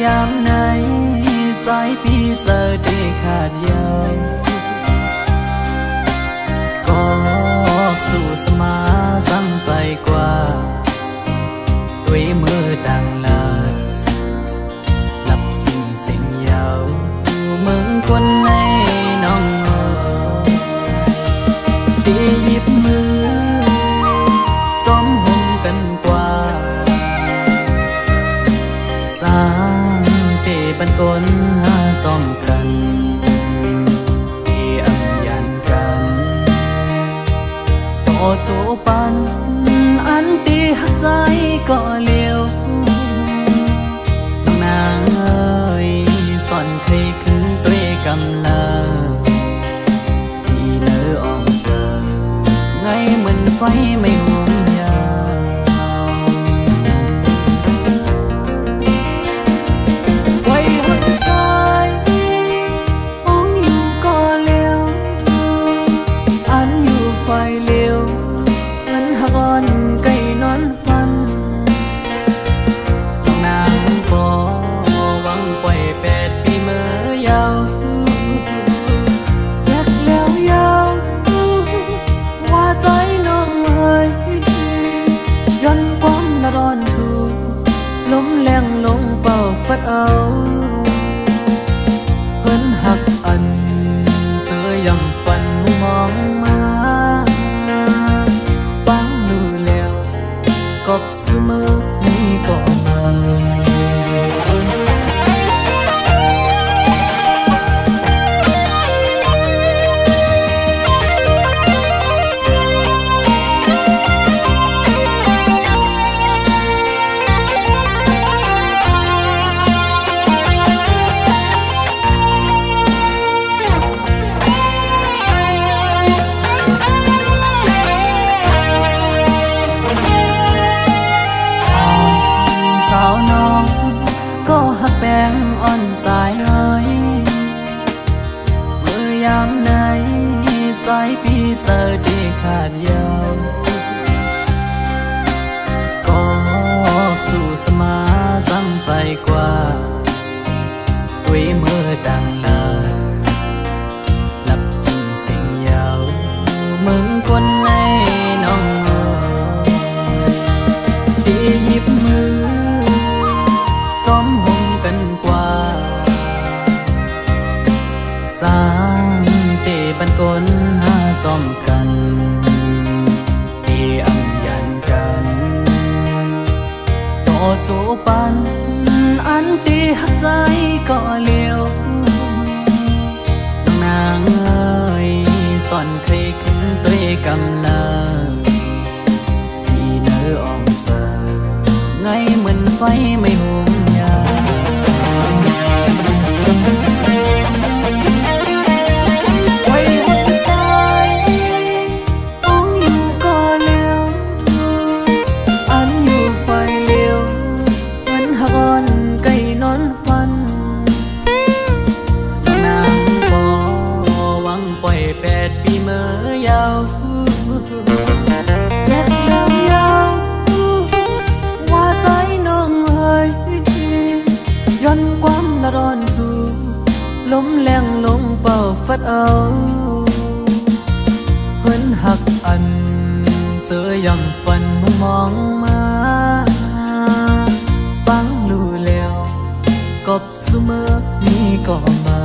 ยามไหนใจพี่เจอได้ขาดยาวก็สู้สมาจำใจกว่าด้วยมือดังลาหลับสิ่งยาวมึงคนในน้องตีหยิบมือจอมห่มกันกว่าสร้างเตบันกลหาจอมกันที่อังยันกันต่อโจปันอันตีหักใจก็เลี้ยวน้องนางเอ้ยสอนเคยขึ้นด้วยกำลังที่เนื้ออ่อนเจอไงเหมือนไฟไม่ห่มยาวไว้หัวใจมองอยู่ก็เลี้ยวอันอยู่ไฟเลี้ยวเหมือนหักอ่อนไก่นอนฟันต้องนางบ่หวังปล่อย8 ปีเมื่อยาวอยากแล้วยาวว่าใจน้องเอ้ยย้อนความละร้อนสู่ลมแรงลงเป่าฟัดเอาเพิ่นหักอันเธอยำฟันหูมองมาปังมือแล้วกบเสมอนี่ก็มาสาวน้องก็หักแป้งอ่อนสายเอ้ยเมื่อยามไหนใจพี่เจอได้ขาดยาวก็สู้สมาจำใจกว่าด้วยมือดังลาหลับสิ่งยาวมึงคนในน้องตีหยิบมือจอมห่มกันกว่าสร้างเตบันกลหาจอมกันที่อังยันกันต่อโจปันอันตีหักใจก็เลี้ยวน้องนางเอ้ยสอนเคยขึ้นด้วยกำลังที่เนื้ออ่อนเจอไงเหมือนไฟไม่ห่มยาวไว้หัวใจมองอยู่ก็เลี้ยวอันอยู่ไฟเลี้ยวเหมือนหักอ่อนไก่นอนฟันนางบ่หวังปล่อย8 ปีเมื่อยาวอยากแล้วยาวว่าใจน้องเอ้ยย้อนความละร้อนสู่ลมแรงลงเป่าฟัดเอาเพิ่นหักอันเจอยำฟันหูมองมาปังรู้แล้วกบเสมอนี่ก็มา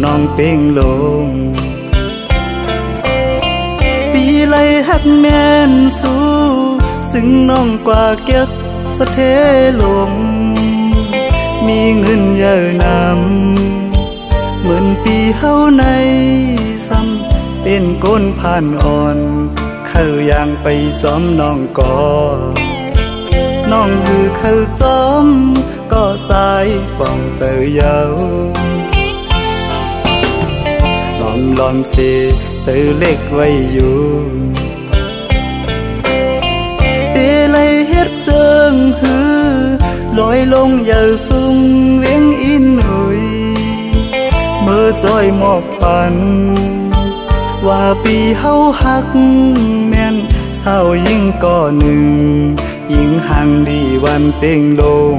น้องเป่งลงปีไลหักแม่นสู้จึงน้องกว่าเก็บสะเทลมมีเงินเยอะนำเหมือนปีเฮาในซ้ำเป็นก้นผ่านอ่อนเข้าย่างไปซ้อมน้องก่อน้องหือเข้าจอมก็ใจป้องเจอเยาลอมเสเจอเล็กไว้อยู่เดลัยเฮ็ดเจิงหือลอยลงเยาสูงเวียงอินหุยเมื่อจอยหมอกปันว่าปีเฮาหักแม่นเศร้ายิ่งก่อหนึ่งยิ่งห่างดีวันเป่งลง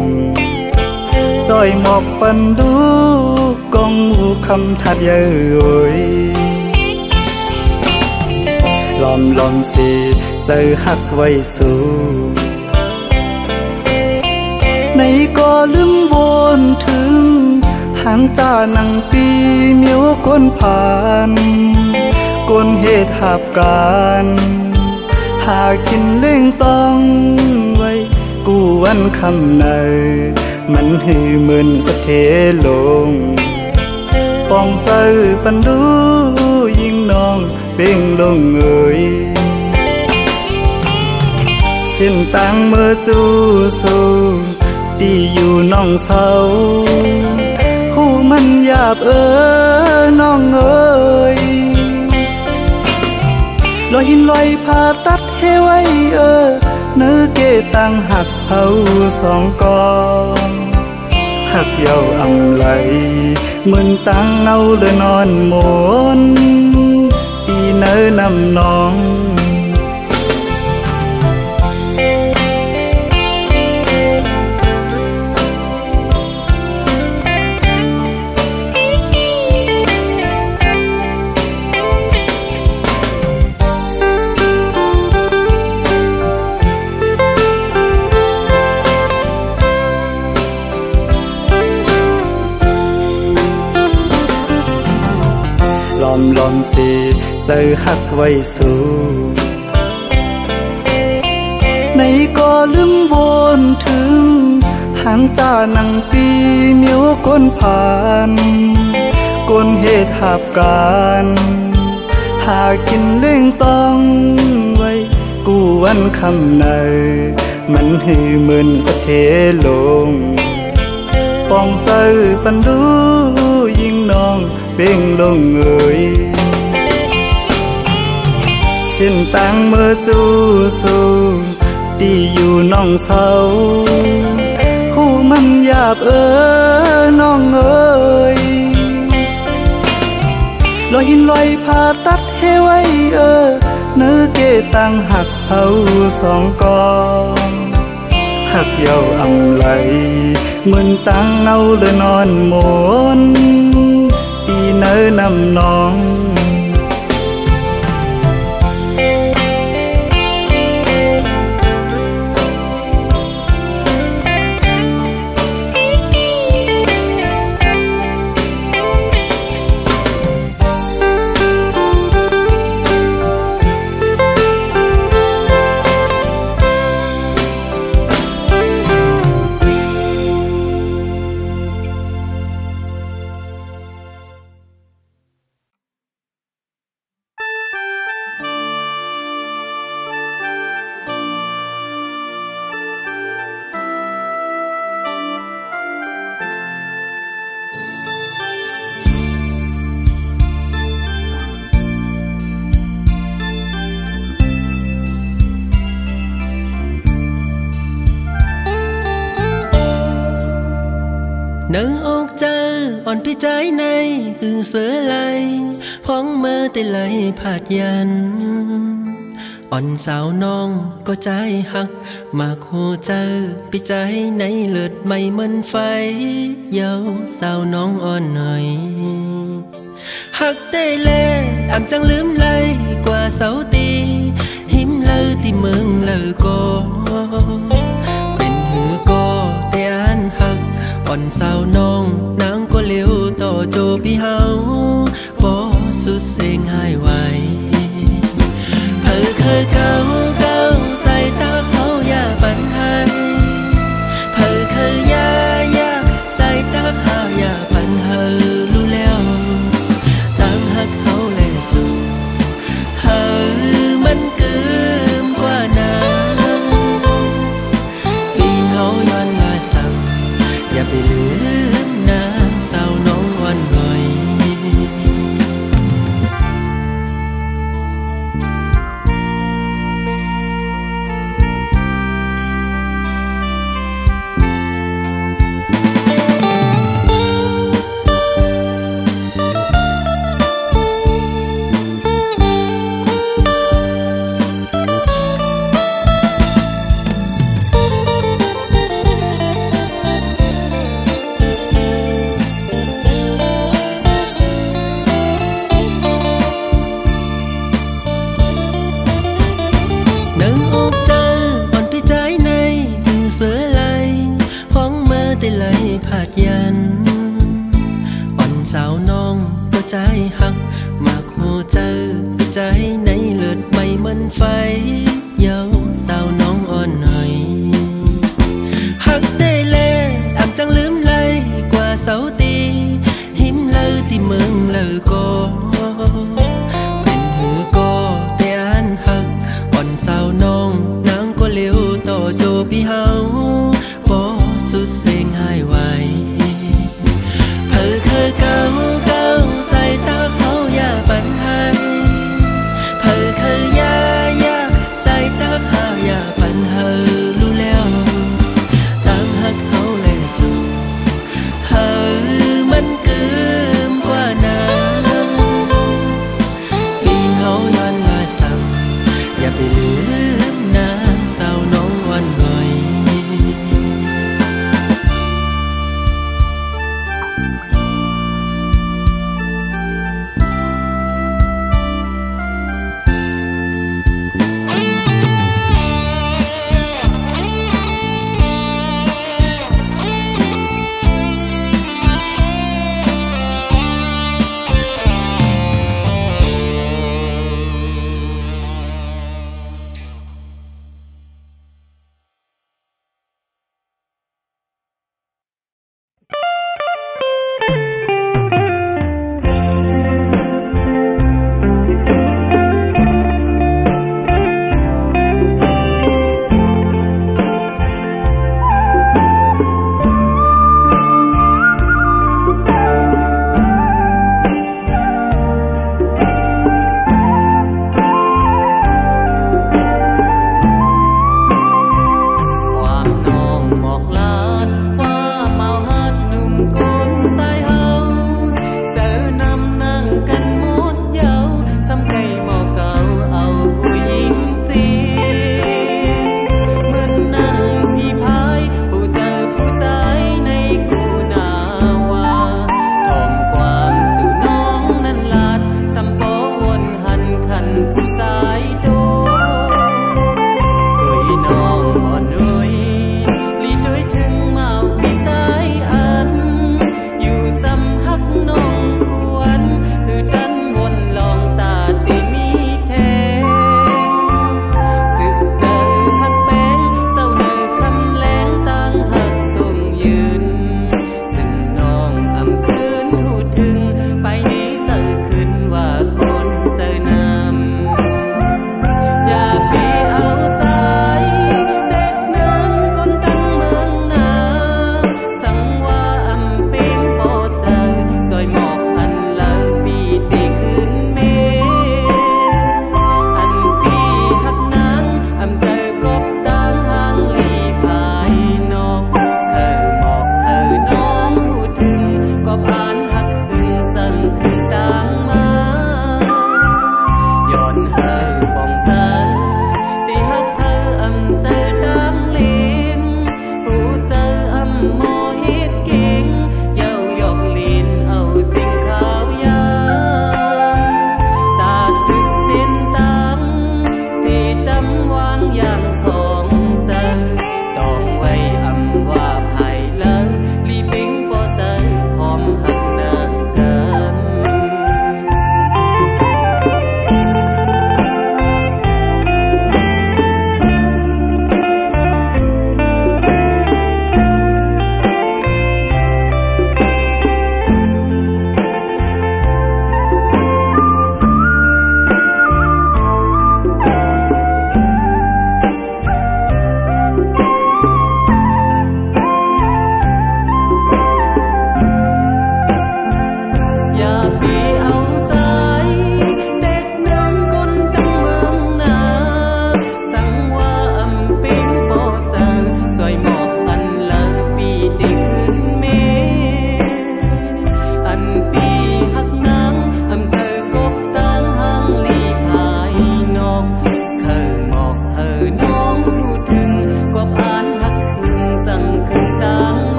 จอยหมอกปันดูกองหูคำทัดเยยลอมสิเจอหักไว้สู่ในก็ลืมวนถึงหางจ่านังปีเมียวก้นผ่านก้นเหตุหับการหากินเล่งต้องไว้กูวันคำในมันหือเหมือนสะเทลงป้องเจอปันดูยิ่งน้องเป่งลงเอ่ยเส้นต่างเมื่อจูสู้ตีอยู่น้องเศร้าหูมันหยาบน้องเอ่ยลอยหินลอยผ่าตัดเฮไว้เนื้อเกตังหักเผาสองกองหักเยาอำไหลเหมือนตังเอาเลยนอนหมนตีเนื้อนำน้องลอมสิเจอหักไว้สู่ในก็ลืมวนถึงหางจ่านังปีเมียวก้นผ่านก้นเหตุหับการหากินเล่งต้องไว้กูวันคำในมันหือเหมือนสะเทลงป้องเจอปันดูยิ่งน้องเป่งลงเอ่ยเส้นต่างเมื่อจูสู้ตีอยู่น้องเศร้าหูมันหยาบน้องเอ่ยลอยหินลอยผ่าตัดเฮไว้เนื้อเกตังหักเผาสองกองหักเยาอำไหลเหมือนตังเอาเลยนอนหมนตีเนื้อนำน้องนางออกเจออ่อนพี่ใจในอึ่งเสือไหลพ้องเมื่อแต่ไหลผาดยันอ่อนสาวน้องก็ใจหักมากหูเจอพี่ใจในเลือดไม่เหมือนไฟเยาสาวน้องอ่อนหน่อยหักเต้เล่อ่ำจังลืมไหลกว่าเสาตีหิมเลอที่เมืองเลอก็เป็นหือก็แต่อันหักอ่อนสาวน้องนางก็เลี้ยวต่อ โจพี่เฮาบ่สุดเสียงหายไวเพิ่เคยเก่าใส่ตาเขาอย่าปันให้เพิ่เคยยาใส่ตาเขาอย่าปันเฮอรู้แล้วตั้งหักเขาแลสู่เฮอมันเกินกว่านั้นปีเฮาย้อนลาสั่งอย่าไปลืมนะสาวน้องอ่อนไหว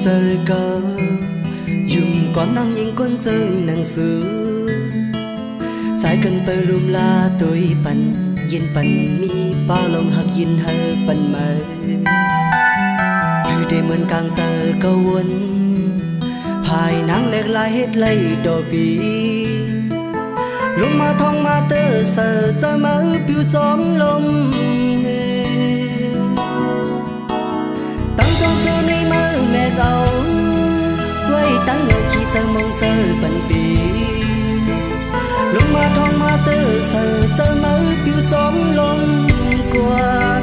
chơi cờ dùng con năng yên con chơi năng xứ sai cần bờ lùm la tôi bận yên bận mi bao lòng hạc yên hơ bận mơ để mình càng giờ câu quân hai nắng lẹt lại hết lấy đồ bì lúc mà thông mà tơ sờ cho mơ biểu gióng lông tăng trong xưa này mơ mẹ gấu quay tăng ngầu khi giờ mong giờ bận bì lúc mà thông mà tơ sờ cho mơ biểu gióng lông qua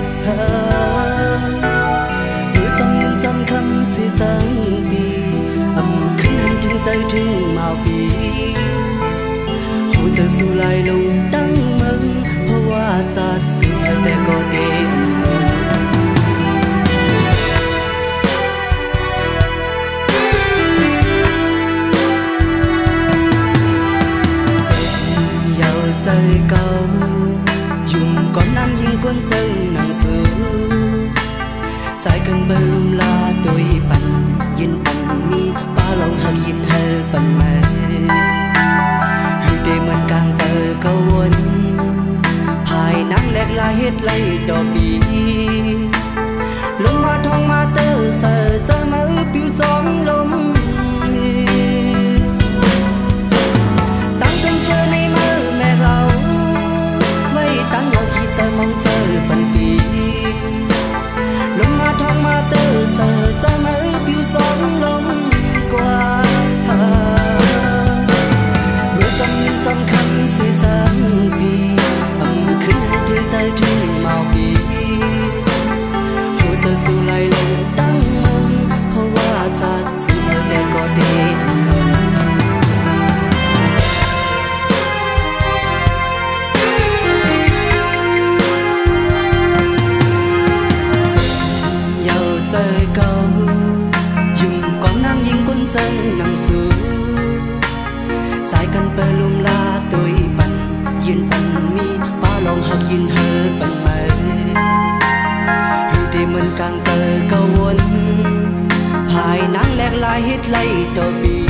trăm khăm sẽ dâng đi âm khấn hành thương rơi thương màu bì hồ chờ dù lại lùng đắng mừng hoa hoa tạt sự để có đêm giàu chơi câu dùng con năng yên quân chân nặng xứ sai cần bờ lùm la tôi bận yên bận mi ba lòng hạc yên hơ bận mơ hư để mình càng giờ câu quân hai nắng lẹt lại hết lấy đỏ bì lúc mà thông mà tơ sờ cho mơ biểu gióng lông tăng trong xưa này mơ mẹ gấu mây tăng ngầu khi giờ mong giờ bận bì lúc mà thông mà tơ sờ cho mơ biểu gióng lông qua mưa trăm khăn sẽ dâng đi âm khứ thương rơi thương màu bì hồ chờ dù lại lòng đắng mừng hồ hoa giặt sự để có đêm chơi câu dùng con năng yên quân chân nặng xứ sai cần bờ lùm la tôi bận yên bận mi ba lòng hạc yên hơ bận mơ hư để mình càng giờ câu quân hai nắng lẹt lại hết lấy đồ bì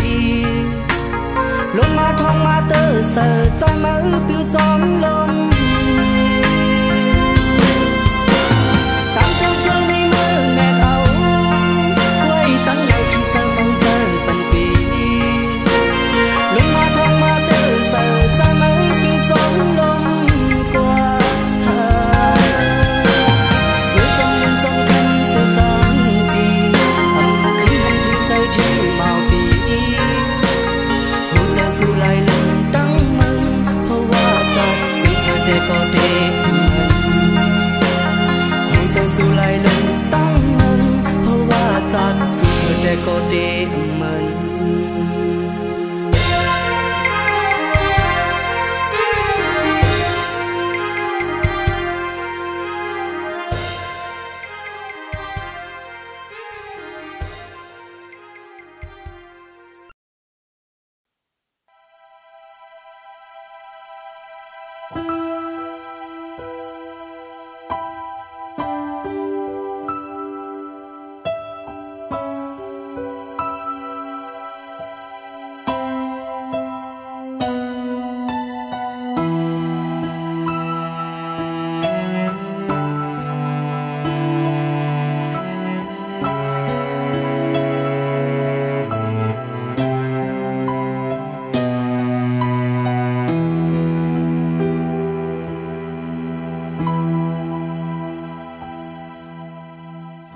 lúc mà thông mà tơ sờ cho mơ biểu gióng lông tăng trong xưa này mơ mẹ gấu quay tăng ngầu khi giờ mong giờ bận bì lúc mà thông mà tơ sờ cho mơ biểu gióng lông qua người trong khăn sẽ dâng đi âm khí hành thương rơi thương màu bì hồ giờ dù lại lòng đắng mừng hồ hoa giặt sự để có đêm giờ dù lại lòng tăng mừng hoa hoa giặt dù để có đêm mừng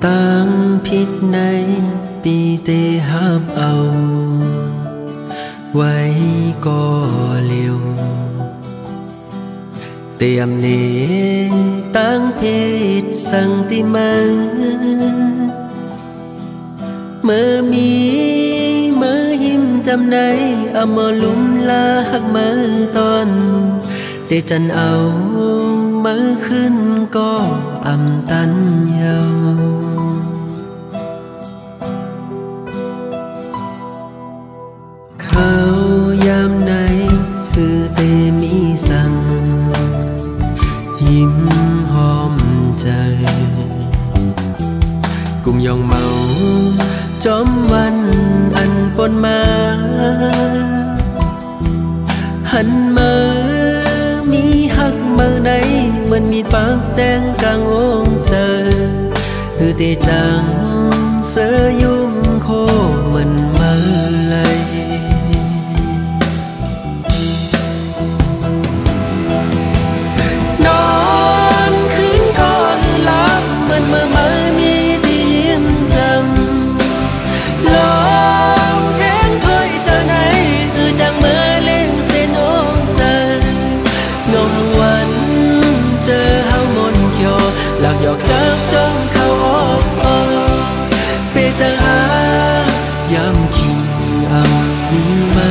tăngพิษในปีเตหับเอาไว้ก็เร็วเตรียมนี้ตั้งพิษสั่งติมาเมื่อมีเมื่อหิมจำในเอามาลุ่มลาหักมือตอนเตจันเอามือขึ้นก็อำตันเยาเขายามไหนคือเตมีสั่งยิ้มหอมใจกุมยองเมาจอม วันอันปนมาหันมามีหักมาในเหมือนมีปากแดงกลางองเจอคือตีจังเสือยุ่มโคเหมือนมาเลยนอนคืนก็หลับเหมือนเมื่อมามีที่ยิ้มจำลองแห้งถ้อยเจอไหนจังเมื่อเล่งเส้นโอ้เจองงวันเจอเฮามนเขียวหลักหยอกจากจ้องเขาออกเปจะหายามคิงเอามีมา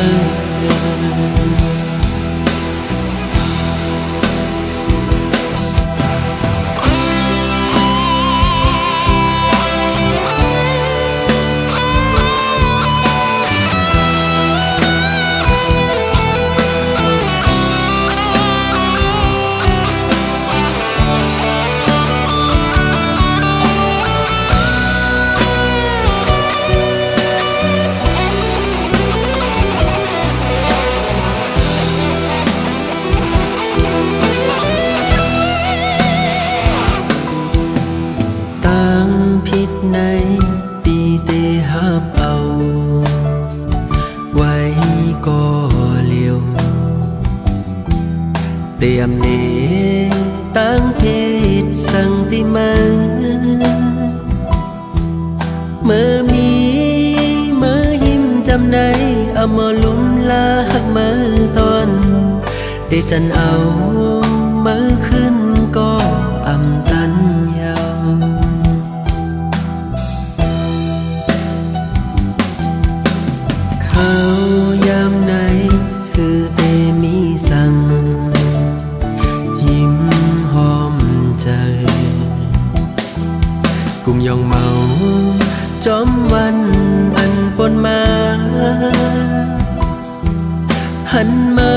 ในปีเตหับเอาไว้ก็เลี้ยวเตรียมเนตั้งเพศสังติมาเมื่อมีเมื่อยิ้มจำในเอามาลุ่มลาหักมือตอนเตจันเอามือขึ้นก็อำตันยาวเขายามไหนคือเตมีสั่งยิ้มหอมใจกุมยองเมาจอมวันอันปนมาหันมา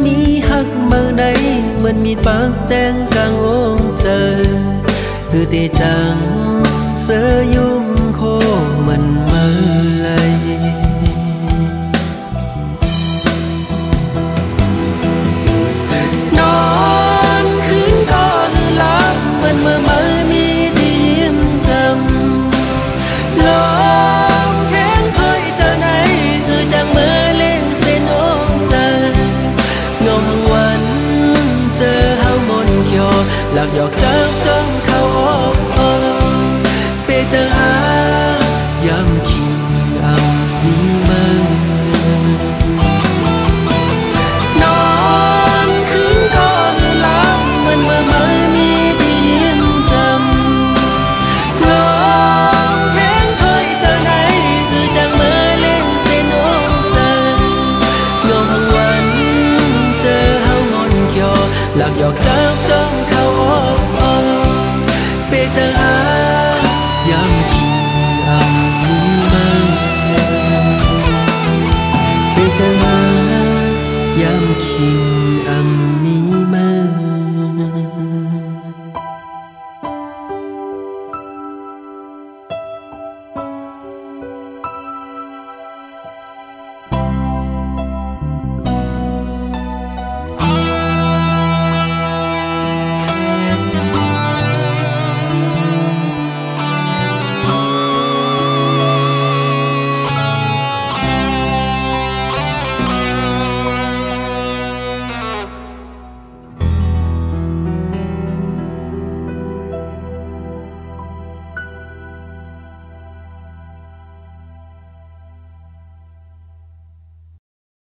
มีหักมาในเหมือนมีปากแดงกลางองเจอคือเตจังเสือยุ่มโคเหมือนมาเลยนอนคืนก็หลับเหมือนเมื่อมามีที่ยิ้มจำลองแห้งถ้อยเจอไหนจังเมื่อเล่งเส้นโอ้เจองงวันเจอเฮามนเขียวหลักหยอกจากจ้องเขาออกเปจะหายามคิงเอามี